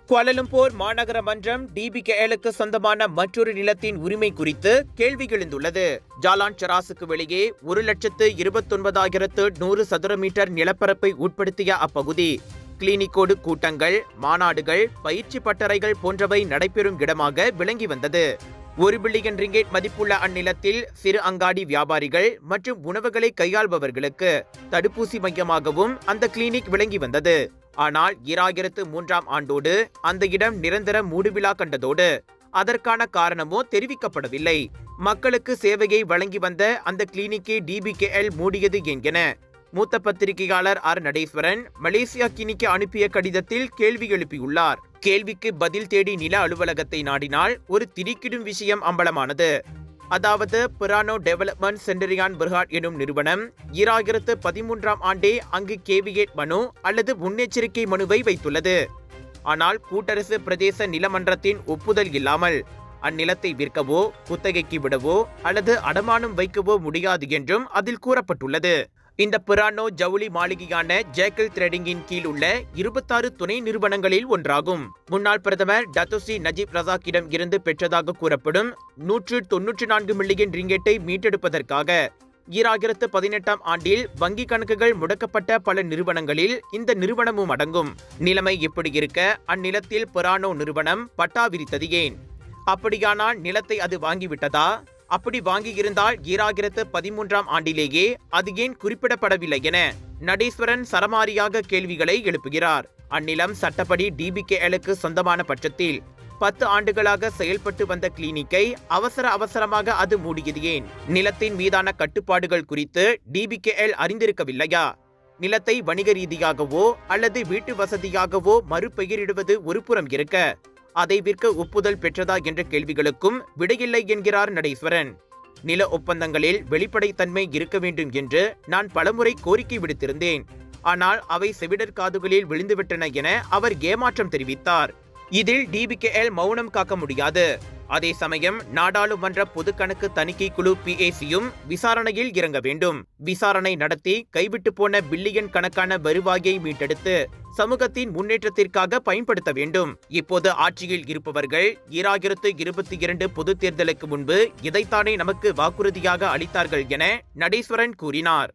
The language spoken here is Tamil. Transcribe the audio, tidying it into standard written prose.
குவாலலம்பூர் மாநகர மன்றம் டிபிகேஎலுக்கு சொந்தமான மற்றொரு நிலத்தின் உரிமை குறித்து கேள்வி எழுந்துள்ளது. ஜாலான் சராசுக்கு வெளியே 1,29,100 சதுர மீட்டர் நிலப்பரப்பை உட்படுத்திய அப்பகுதி கிளினிக்கோடு கூட்டங்கள், மாநாடுகள், பயிற்சி பட்டறைகள் போன்றவை நடைபெறும் இடமாக விளங்கி வந்தது. 1 பில்லியன் ரிங்கேட் மதிப்புள்ள அந்நிலத்தில் சிறு அங்காடி வியாபாரிகள் மற்றும் உணவுகளை கையாள்பவர்களுக்கு தடுப்பூசி மையமாகவும் அந்த கிளினிக் விளங்கி வந்தது. ஆனால் 2003ஆம் ஆண்டோடு அந்த இடம் நிரந்தர மூடுவிழா கண்டதோடு அதற்கான காரணமோ தெரிவிக்கப்படவில்லை. மக்களுக்கு சேவையை வழங்கி வந்த அந்த கிளினிக்கை டிபிகேஎல் மூடியது என்கிற மூத்த பத்திரிகையாளர் ஆர். நடேஸ்வரன் மலேசியா கினிக்கு அனுப்பிய கடிதத்தில் கேள்வி எழுப்பியுள்ளார். கேள்விக்கு பதில் தேடி நில அலுவலகத்தை நாடினால் ஒரு திடுக்கிடும் விஷயம் அம்பலமானது. அதாவது பிரானோ டெவலப்மெண்ட் சென்டரியான் பெர்ஹாட் எனும் நிறுவனம் 2013ஆம் ஆண்டே அங்கு கேவியேட் மனு அல்லது முன்னெச்சரிக்கை மனுவை வைத்துள்ளது. ஆனால் கூட்டரசு பிரதேச நிலமன்றத்தின் ஒப்புதல் இல்லாமல் அந்நிலத்தை விற்கவோ, குத்தகைக்கு விடவோ அல்லது அடமானம் வைக்கவோ முடியாது என்றும் அதில் கூறப்பட்டுள்ளது. இந்த பிரானோ ஜவுளி மாளிகையான ஜேக்கல் த்ரெடிங்கின் கீழ் உள்ள 26 துணை நிறுவனங்களில் ஒன்றாகும். முன்னாள் பிரதமர் டத்தோஸ்ரீ நஜீப் ரசாக்கிடம் இருந்து பெற்றதாக கூறப்படும் 194 மில்லியன் ரிங்கெட்டை மீட்டெடுப்பதற்காக 2018ஆம் ஆண்டில் வங்கி கணக்குகள் முடக்கப்பட்ட பல நிறுவனங்களில் இந்த நிறுவனமும் அடங்கும். நிலைமை இப்படி இருக்க அந்நிலத்தில் பிரானோ நிறுவனம் பட்டா விரித்தது ஏன்? அப்படியானால் நிலத்தை அது வாங்கிவிட்டதா? அப்படி வாங்கியிருந்தால் 2013ஆம் ஆண்டிலேயே அது ஏன் குறிப்பிடப்படவில்லை என நடேஸ்வரன் சரமாரியாக கேள்விகளை எழுப்புகிறார். அந்நிலம் சட்டப்படி டிபிகேஎலுக்கு சொந்தமான பட்சத்தில் 10 ஆண்டுகளாக செயல்பட்டு வந்த கிளினிக்கை அவசரமாக அது மூடியது ஏன்? நிலத்தின் மீதான கட்டுப்பாடுகள் குறித்து டிபிகேஎல் அறிந்திருக்கவில்லையா? நிலத்தை வணிக ரீதியாகவோ அல்லது வீட்டு வசதியாகவோ மறுபெயரிடுவது ஒரு புறம் இருக்க, அதை விற்க ஒப்புதல் பெற்றதா என்ற கேள்விகளுக்கும் விடையில்லை என்கிறார் நடேஸ்வரன். நில ஒப்பந்தங்களில் வெளிப்படைத்தன்மை இருக்க வேண்டும் என்று நான் பலமுறை கோரிக்கை விடுத்திருந்தேன். ஆனால் அவை செவிடர் காதுகளில் விழுந்துவிட்டன என அவர் ஏமாற்றம் தெரிவித்தார். இதில் டிபிகேஎல் மௌனம் காக்க முடியாது. அதே சமயம் நாடாளுமன்ற பொதுக்கணக்கு தணிக்கை குழு PACயும் விசாரணையில் இறங்க வேண்டும். விசாரணை நடத்தி கைவிட்டு போன பில்லியன் கணக்கான வருவாயை மீட்டெடுத்து சமூகத்தின் முன்னேற்றத்திற்காக பயன்படுத்த வேண்டும். இப்போது ஆட்சியில் இருப்பவர்கள் 2022 பொது தேர்தலுக்கு முன்பு இதைத்தானே நமக்கு வாக்குறுதியாக அளித்தார்கள் என நடேஸ்வரன் கூறினார்.